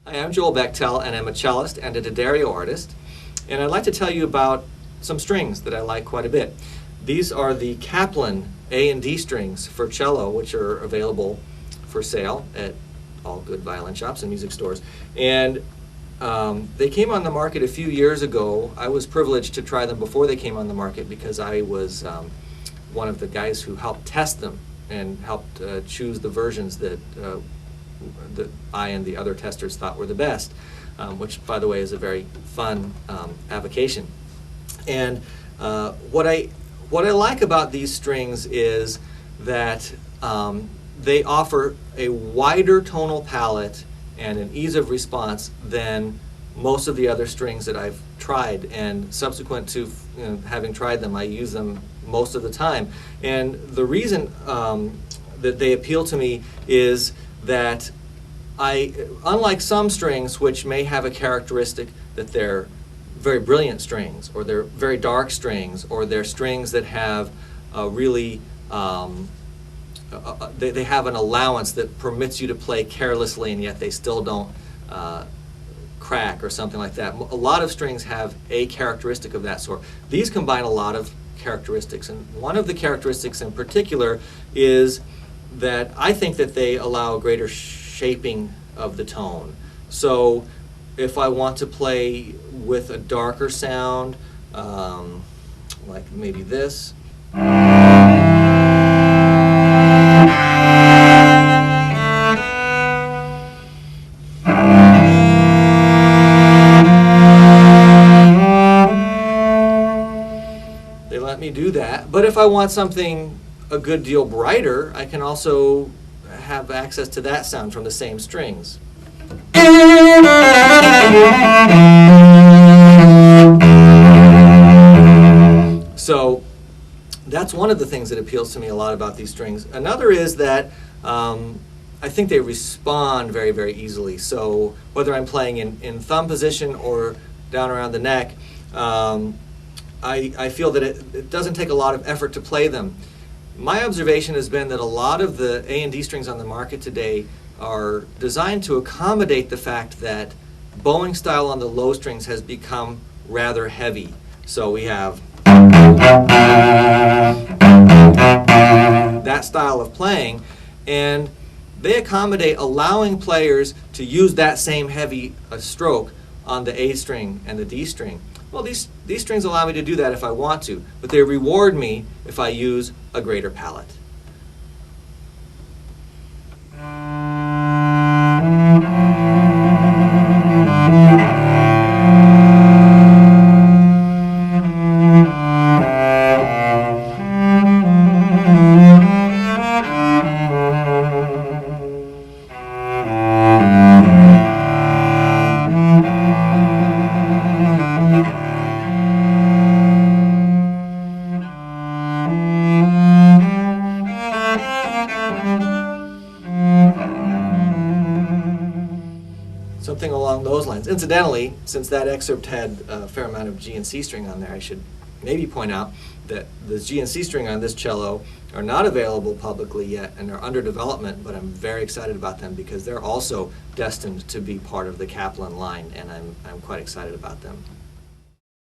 Hi, I'm Joel Becktell, and I'm a cellist and a d'addario artist. And I'd like to tell you about some strings that I like quite a bit. These are the Kaplan A and D strings for cello, which are available for sale at all good violin shops and music stores. And they came on the market a few years ago. I was privileged to try them before they came on the market because I was one of the guys who helped test them and helped choose the versions that I and the other testers thought were the best, which, by the way, is a very fun avocation. And what I like about these strings is that they offer a wider tonal palette and an ease of response than most of the other strings that I've tried. And subsequent to having tried them, I use them most of the time. And the reason that they appeal to me is that unlike some strings which may have a characteristic that they're very brilliant strings, or they're very dark strings, or they're strings that have really, they have an allowance that permits you to play carelessly and yet they still don't crack or something like that. A lot of strings have a characteristic of that sort. These combine a lot of characteristics, and one of the characteristics in particular is that I think that they allow a greater shaping of the tone. So if I want to play with a darker sound, like maybe this, they let me do that. But if I want something a good deal brighter, I can also have access to that sound from the same strings. So that's one of the things that appeals to me a lot about these strings. Another is that I think they respond very, very easily. So whether I'm playing in thumb position or down around the neck, I feel that it doesn't take a lot of effort to play them. My observation has been that a lot of the A and D strings on the market today are designed to accommodate the fact that bowing style on the low strings has become rather heavy. So we have that style of playing, and they accommodate allowing players to use that same heavy stroke on the A string and the D string. Well, these strings allow me to do that if I want to, but they reward me if I use a greater palette. Something along those lines. Incidentally, since that excerpt had a fair amount of G and C string on there, I should maybe point out that the G and C string on this cello are not available publicly yet and are under development, but I'm very excited about them because they're also destined to be part of the Kaplan line, and I'm quite excited about them.